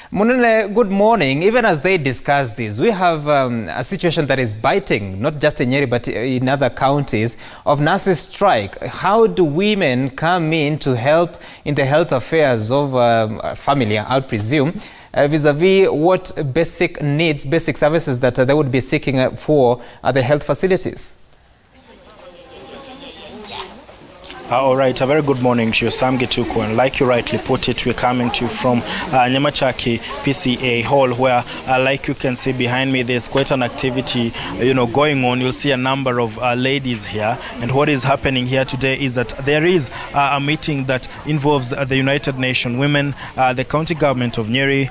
Munene, good morning. Even as they discuss this, we have a situation that is biting, not just in Nyeri, but in other counties, of nurses' strike. How do women come in to help in the health affairs of family, I would presume, vis-a-vis what basic needs, basic services that they would be seeking for at the health facilities? All right, a very good morning to you, Sam Gituko, and like you rightly put it, we're coming to you from Nyamachaki PCA Hall, where, like you can see behind me, there's quite an activity, going on. You'll see a number of ladies here, and what is happening here today is that there is a meeting that involves the United Nations Women, the county government of Nyeri,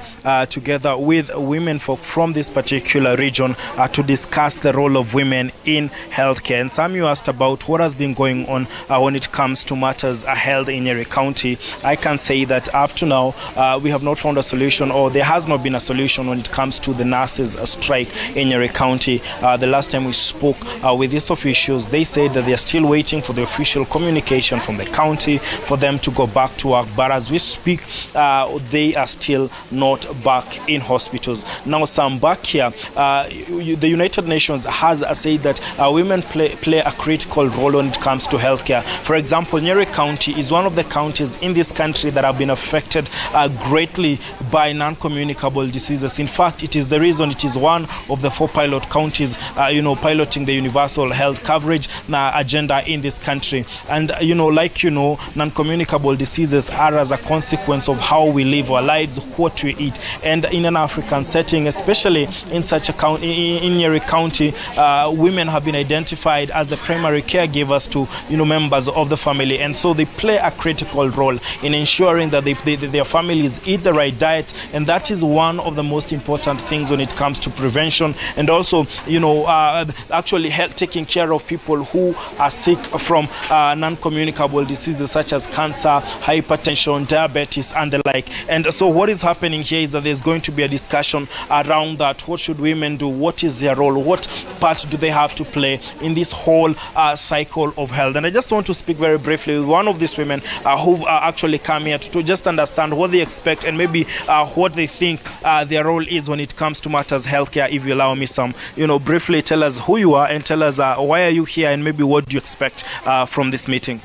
together with women from this particular region to discuss the role of women in healthcare. And Sam, you asked about what has been going on when it comes to matters held in Nyeri County. I can say that up to now, we have not found a solution, or there has not been a solution when it comes to the nurses' strike in Nyeri County. The last time we spoke with these officials, they said that they are still waiting for the official communication from the county for them to go back to work. But as we speak, they are still not back in hospitals. Now, some back here, the United Nations has said that women play a critical role when it comes to healthcare. For example, Nyeri County is one of the counties in this country that have been affected greatly by non-communicable diseases. In fact, it is the reason it is one of the 4 pilot counties, piloting the universal health coverage agenda in this country. And, non-communicable diseases are as a consequence of how we live our lives, what we eat. And in an African setting, especially in such a county, in Nyeri County, women have been identified as the primary caregivers to, members of the family, and so they play a critical role in ensuring that their families eat the right diet, and that is one of the most important things when it comes to prevention, and also actually taking care of people who are sick from non-communicable diseases such as cancer, hypertension, diabetes, and the like. And so what is happening here is that there's going to be a discussion around that. What should women do? What is their role? What part do they have to play in this whole cycle of health? And I just want to speak very briefly with one of these women who actually come here to just understand what they expect and maybe what they think their role is when it comes to matters healthcare. If you allow me, some, briefly tell us who you are and tell us why are you here and maybe what do you expect from this meeting.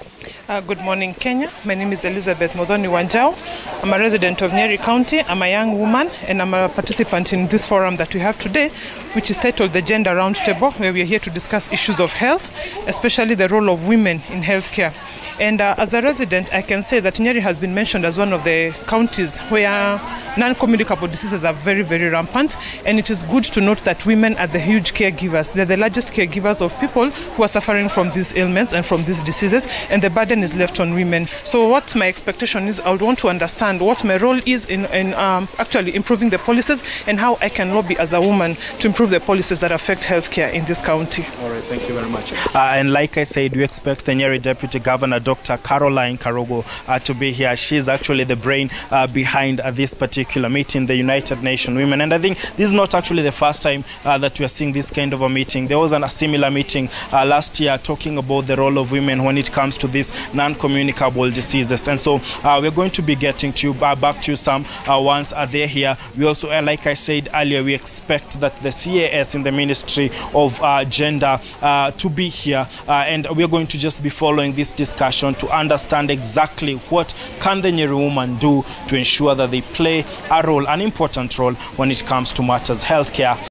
Good morning, Kenya. My name is Elizabeth Modhoni Wanjao. I'm a resident of Nyeri County. I'm a young woman and I'm a participant in this forum that we have today, which is titled the Gender Roundtable, where we are here to discuss issues of health, especially the role of women in healthcare. And as a resident, I can say that Nyeri has been mentioned as one of the counties where non-communicable diseases are very, very rampant. And it is good to note that women are the huge caregivers. They're the largest caregivers of people who are suffering from these ailments and from these diseases. And the burden is left on women. So what my expectation is, I would want to understand what my role is in actually improving the policies and how I can lobby as a woman to improve the policies that affect healthcare in this county. All right, thank you very much. And like I said, we expect the Nyeri Deputy Governor, Dr. Caroline Karogo, to be here. She's actually the brain behind this particular meeting, the United Nations Women. And I think this is not actually the first time that we are seeing this kind of a meeting. There was a similar meeting last year talking about the role of women when it comes to these non-communicable diseases. And so we're going to be getting to you back to you some once they're here. We also, like I said earlier, we expect that the CAS in the Ministry of Gender to be here, and we're going to just be following this discussion to understand exactly what can the Nyeri woman do to ensure that they play a role, an important role when it comes to matters healthcare.